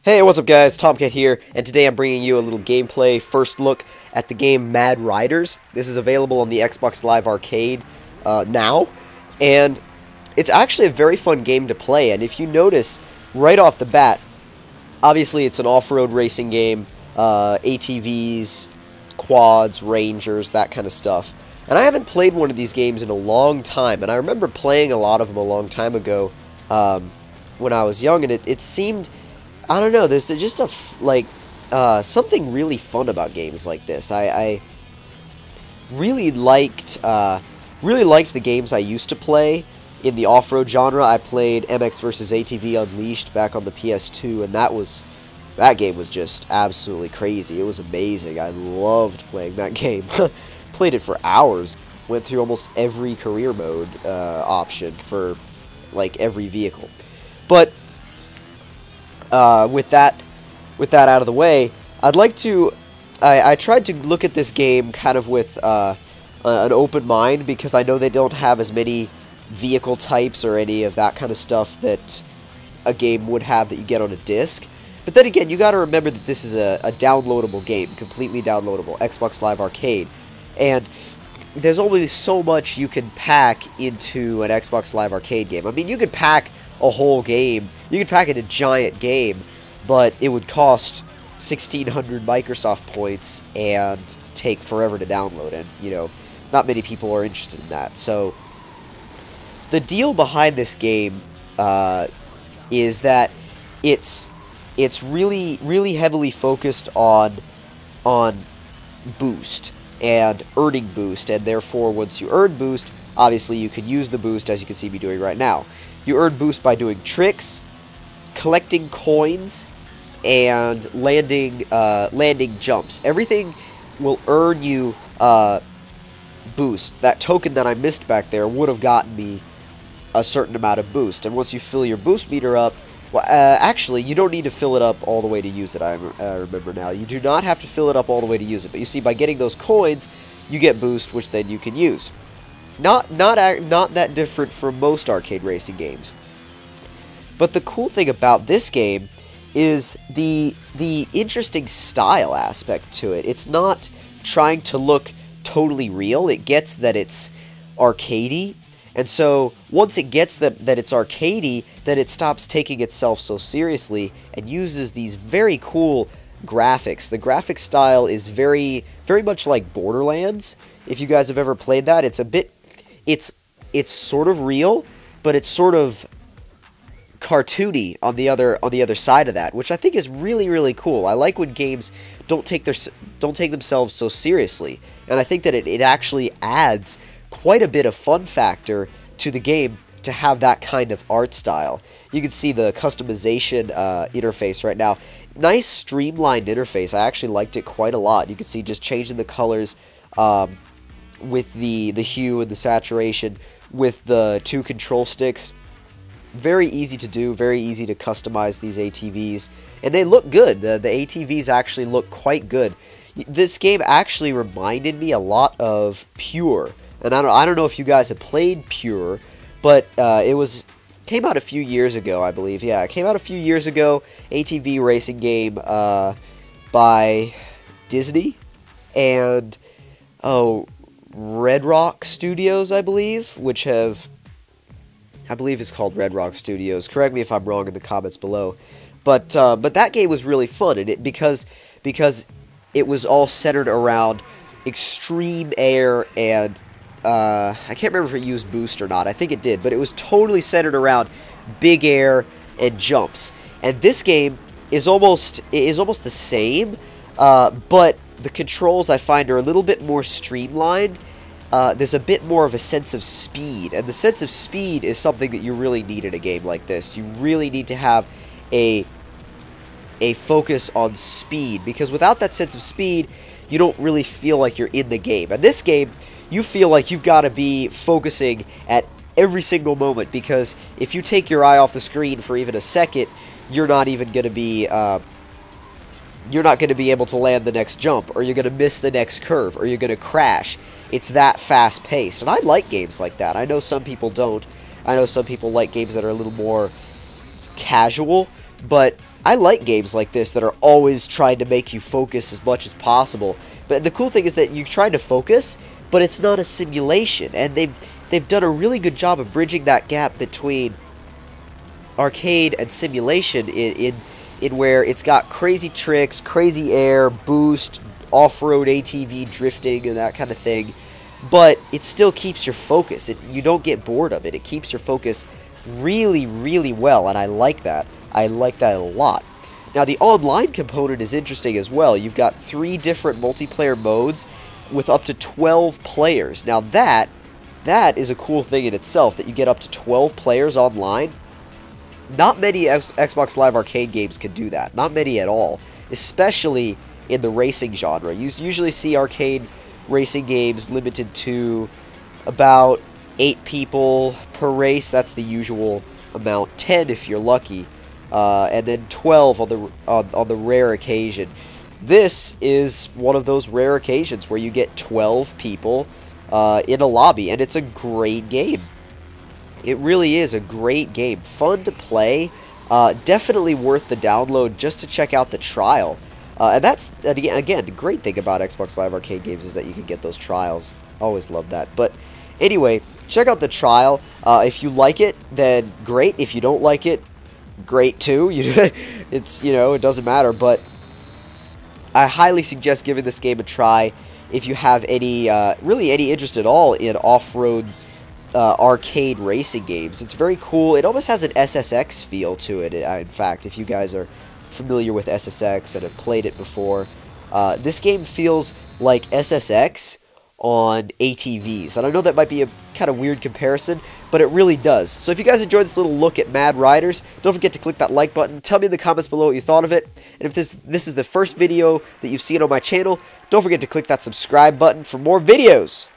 Hey, what's up guys, Tomcat here, and today I'm bringing you a little gameplay first look at the game Mad Riders. This is available on the Xbox Live Arcade now, and it's actually a very fun game to play, and if you notice, right off the bat, obviously it's an off-road racing game, ATVs, quads, rangers, that kind of stuff. And I haven't played one of these games in a long time, and I remember playing a lot of them a long time ago when I was young, and it seemed... I don't know, there's just something really fun about games like this. I really liked the games I used to play in the off-road genre. I played MX vs. ATV Unleashed back on the PS2, and that game was just absolutely crazy. It was amazing. I loved playing that game. Played it for hours. Went through almost every career mode option for like every vehicle. But with that out of the way, I'd like to... I tried to look at this game kind of with an open mind, because I know they don't have as many vehicle types or any of that kind of stuff that a game would have that you get on a disc. But then again, you got to remember that this is a downloadable game, completely downloadable, Xbox Live Arcade, and there's only so much you can pack into an Xbox Live Arcade game. I mean, you could pack a whole game. You could pack it a giant game, but it would cost 1,600 Microsoft points and take forever to download, and, you know, not many people are interested in that. So, the deal behind this game is that it's really heavily focused on boost and earning boost, and therefore once you earn boost, obviously you can use the boost, as you can see me doing right now. You earn boost by doing tricks, collecting coins, and landing jumps. Everything will earn you boost. That token that I missed back there would have gotten me a certain amount of boost. And once you fill your boost meter up, well, actually, you don't need to fill it up all the way to use it, I remember now. You do not have to fill it up all the way to use it. But you see, by getting those coins, you get boost, which then you can use. Not that different from most arcade racing games. But the cool thing about this game is the interesting style aspect to it. It's not trying to look totally real. It gets that it's arcadey. And so once it gets that it's arcadey, then it stops taking itself so seriously and uses these very cool graphics. The graphic style is very much like Borderlands. If you guys have ever played that, it's sort of real, but it's sort of cartoony on the other side of that, which I think is really cool. I like when games don't take themselves so seriously, and I think that it actually adds quite a bit of fun factor to the game to have that kind of art style. You can see the customization interface right now. Nice streamlined interface. I actually liked it quite a lot. You can see just changing the colors with the hue and the saturation with the two control sticks. Very easy to do, very easy to customize these ATVs, and they look good. The ATVs actually look quite good. This game actually reminded me a lot of Pure, and I don't know if you guys have played Pure, but it came out a few years ago, I believe. Yeah, it came out a few years ago. ATV racing game by Disney and Red Rock Studios, I believe, I believe it's called Red Rock Studios. Correct me if I'm wrong in the comments below. But that game was really fun, and because it was all centered around extreme air and I can't remember if it used boost or not. I think it did, but it was totally centered around big air and jumps. And this game is almost the same, but the controls I find are a little bit more streamlined. There's a bit more of a sense of speed, and the sense of speed is something that you really need in a game like this. You really need to have a focus on speed, because without that sense of speed, you don't really feel like you're in the game. And this game, you feel like you've got to be focusing at every single moment, because if you take your eye off the screen for even a second, you're not even going to be able to land the next jump, or you're going to miss the next curve, or you're going to crash. It's that fast-paced, and I like games like that. I know some people don't. I know some people like games that are a little more casual, but I like games like this that are always trying to make you focus as much as possible. But the cool thing is that you're trying to focus, but it's not a simulation. And they've done a really good job of bridging that gap between arcade and simulation in where it's got crazy tricks, crazy air, boost, off-road ATV drifting, and that kind of thing. But it still keeps your focus. You don't get bored of it. It keeps your focus really, really well, and I like that. I like that a lot. Now, the online component is interesting as well. You've got 3 different multiplayer modes with up to 12 players. Now, that is a cool thing in itself, that you get up to 12 players online. Not many Xbox Live Arcade games can do that. Not many at all, especially in the racing genre. You usually see arcade racing games limited to about 8 people per race. That's the usual amount. 10 if you're lucky, and then 12 on the rare occasion. This is one of those rare occasions where you get 12 people in a lobby, and it's a great game. It really is a great game. Fun to play. Definitely worth the download just to check out the trial. And that's, again, the great thing about Xbox Live Arcade games is that you can get those trials. Always love that. But anyway, check out the trial. If you like it, then great. If you don't like it, great too. It's, it doesn't matter. But I highly suggest giving this game a try if you have any, really any interest at all in off-road arcade racing games. It's very cool. It almost has an SSX feel to it, in fact, if you guys are familiar with SSX and have played it before. This game feels like SSX on ATVs, and I know that might be a kind of weird comparison, but it really does. So if you guys enjoyed this little look at Mad Riders, don't forget to click that like button. Tell me in the comments below what you thought of it, and if this is the first video that you've seen on my channel, don't forget to click that subscribe button for more videos.